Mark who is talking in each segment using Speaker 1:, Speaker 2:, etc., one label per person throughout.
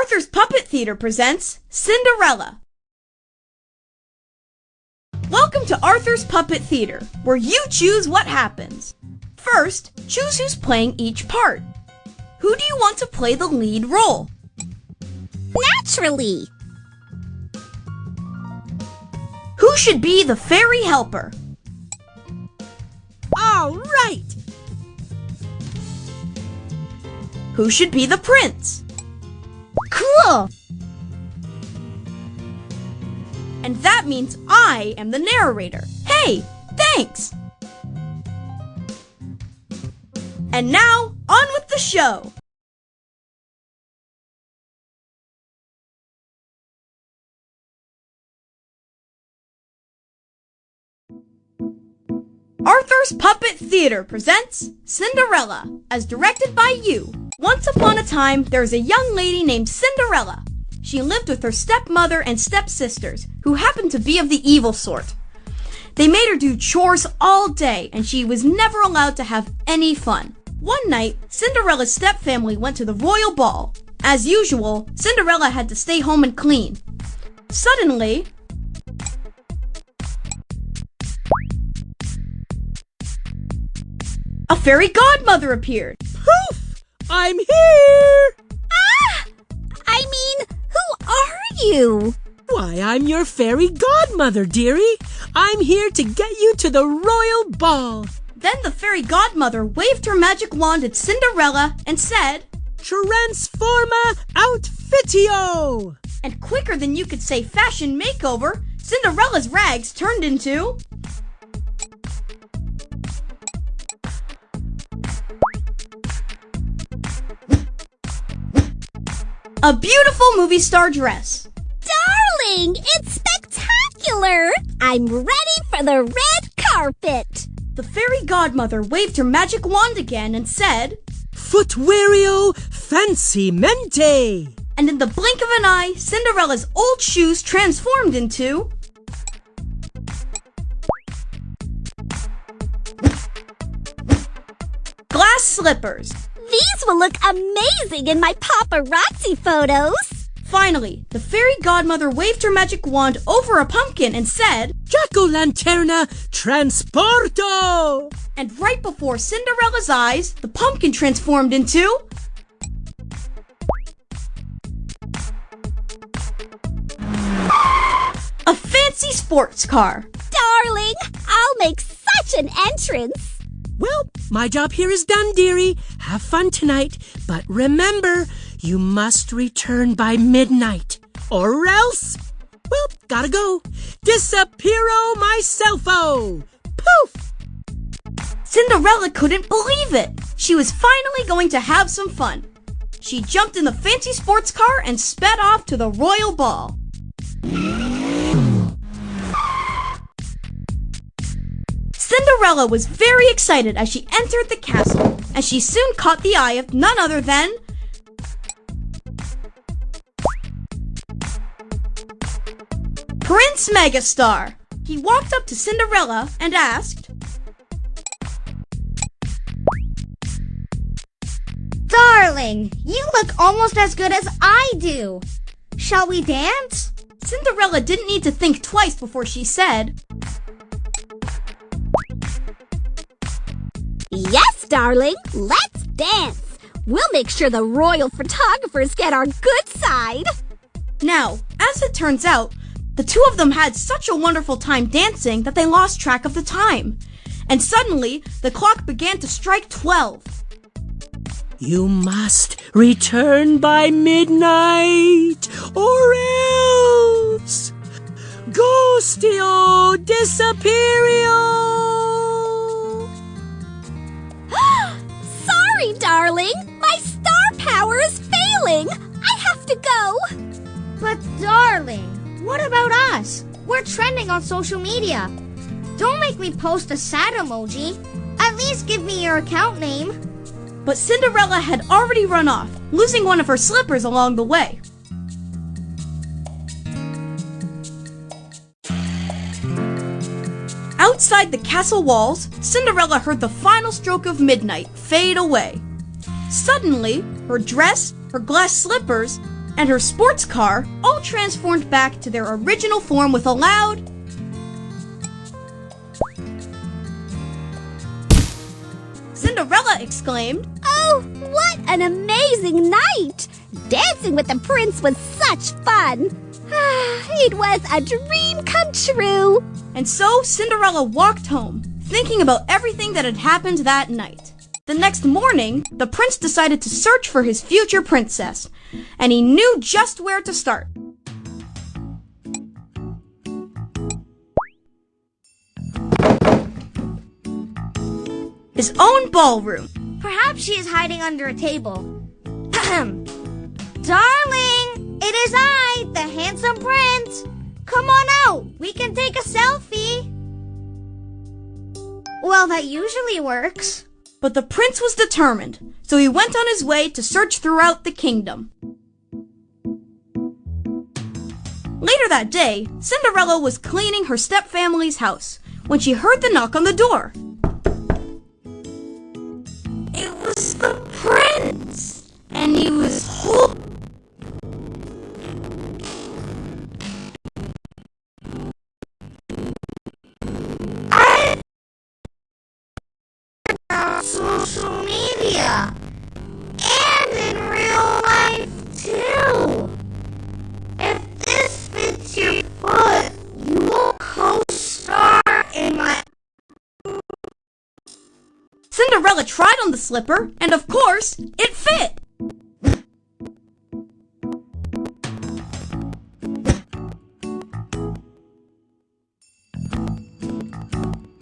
Speaker 1: Arthur's Puppet Theater presents Cinderella. Welcome to Arthur's Puppet Theater, where you choose what happens. First, choose who's playing each part. Who do you want to play the lead role?
Speaker 2: Naturally!
Speaker 1: Who should be the fairy helper?
Speaker 2: All right!
Speaker 1: Who should be the prince?
Speaker 2: Cool!
Speaker 1: And that means I am the narrator. Hey, thanks! And now, on with the show! Arthur's Puppet Theater presents Cinderella, as directed by you. Once upon a time, there was a young lady named Cinderella. She lived with her stepmother and stepsisters, who happened to be of the evil sort. They made her do chores all day, and she was never allowed to have any fun. One night, Cinderella's stepfamily went to the royal ball. As usual, Cinderella had to stay home and clean. Suddenly, a fairy godmother appeared.
Speaker 3: Poof! I'm here!
Speaker 2: Ah! I mean, who are you?
Speaker 3: Why, I'm your fairy godmother, dearie. I'm here to get you to the royal ball.
Speaker 1: Then the fairy godmother waved her magic wand at Cinderella and said,
Speaker 3: Transforma outfitio!
Speaker 1: And quicker than you could say fashion makeover, Cinderella's rags turned into a beautiful movie star dress.
Speaker 2: Darling, it's spectacular! I'm ready for the red carpet!
Speaker 1: The fairy godmother waved her magic wand again and said,
Speaker 3: Footweario fancimente!
Speaker 1: And in the blink of an eye, Cinderella's old shoes transformed into glass slippers.
Speaker 2: These will look amazing in my paparazzi photos!
Speaker 1: Finally, the fairy godmother waved her magic wand over a pumpkin and said,
Speaker 3: Jack-o'-lanterna transporto!
Speaker 1: And right before Cinderella's eyes, the pumpkin transformed into a fancy sports car.
Speaker 2: Darling, I'll make such an entrance!
Speaker 3: Well, my job here is done, dearie. Have fun tonight, but remember, you must return by midnight, or else, well, gotta go. Disappearo myselfo! Poof!
Speaker 1: Cinderella couldn't believe it. She was finally going to have some fun. She jumped in the fancy sports car and sped off to the royal ball. Cinderella was very excited as she entered the castle, and she soon caught the eye of none other than Prince Megastar. He walked up to Cinderella and asked,
Speaker 4: Darling, you look almost as good as I do. Shall we dance?
Speaker 1: Cinderella didn't need to think twice before she said,
Speaker 2: Yes, darling, let's dance! We'll make sure the royal photographers get our good side!
Speaker 1: Now, as it turns out, the two of them had such a wonderful time dancing that they lost track of the time. And suddenly, the clock began to strike 12.
Speaker 3: You must return by midnight, or else Ghostio disappeario!
Speaker 2: Sorry, darling, my star power is failing! I have to go!
Speaker 4: But darling, what about us? We're trending on social media. Don't make me post a sad emoji. At least give me your account name.
Speaker 1: But Cinderella had already run off, losing one of her slippers along the way. Outside the castle walls, Cinderella heard the final stroke of midnight fade away. Suddenly, her dress, her glass slippers, and her sports car all transformed back to their original form with a loud Cinderella exclaimed,
Speaker 2: Oh, what an amazing night! Dancing with the prince was such fun! It was a dream come true!
Speaker 1: And so Cinderella walked home, thinking about everything that had happened that night. The next morning, the prince decided to search for his future princess, and he knew just where to start. His own ballroom.
Speaker 4: Perhaps she is hiding under a table. Darling, it is I, the handsome prince. Come on out, we can take a selfie. Well, that usually works.
Speaker 1: But the prince was determined, so he went on his way to search throughout the kingdom. Later that day, Cinderella was cleaning her stepfamily's house when she heard the knock on the door. It was the prince, and he was holding social media and in real life too. If this fits your foot, you will co-star in my... Cinderella tried on the slipper, and of course, it fit.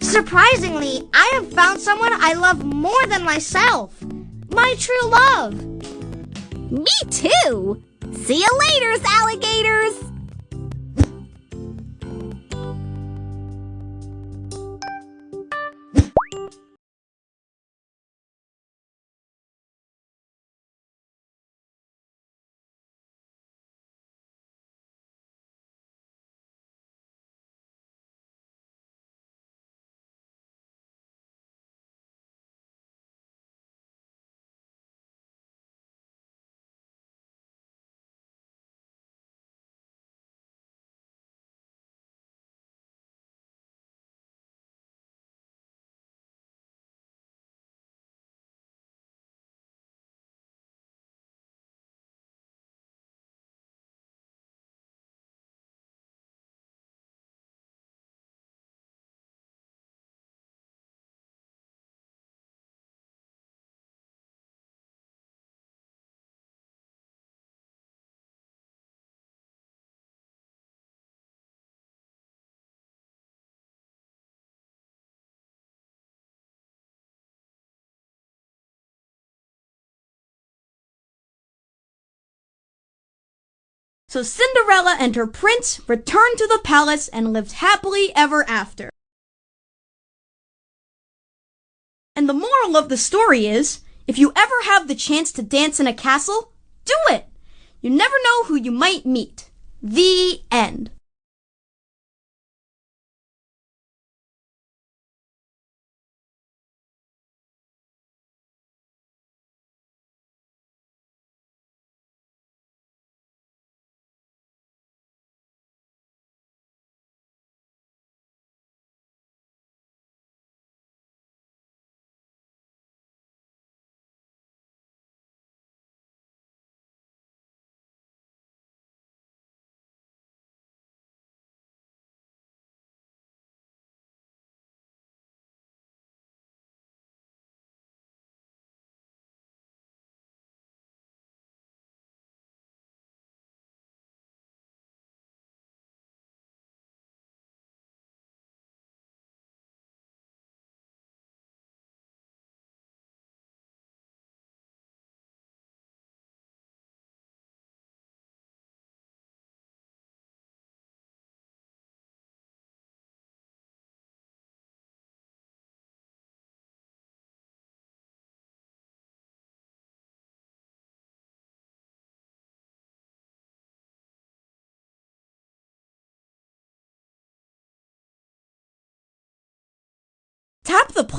Speaker 4: Surprisingly, I have found someone I love more than myself. My true love.
Speaker 2: Me too! See you later, alligators!
Speaker 1: So Cinderella and her prince returned to the palace and lived happily ever after. And the moral of the story is, if you ever have the chance to dance in a castle, do it! You never know who you might meet. The end. Tap the play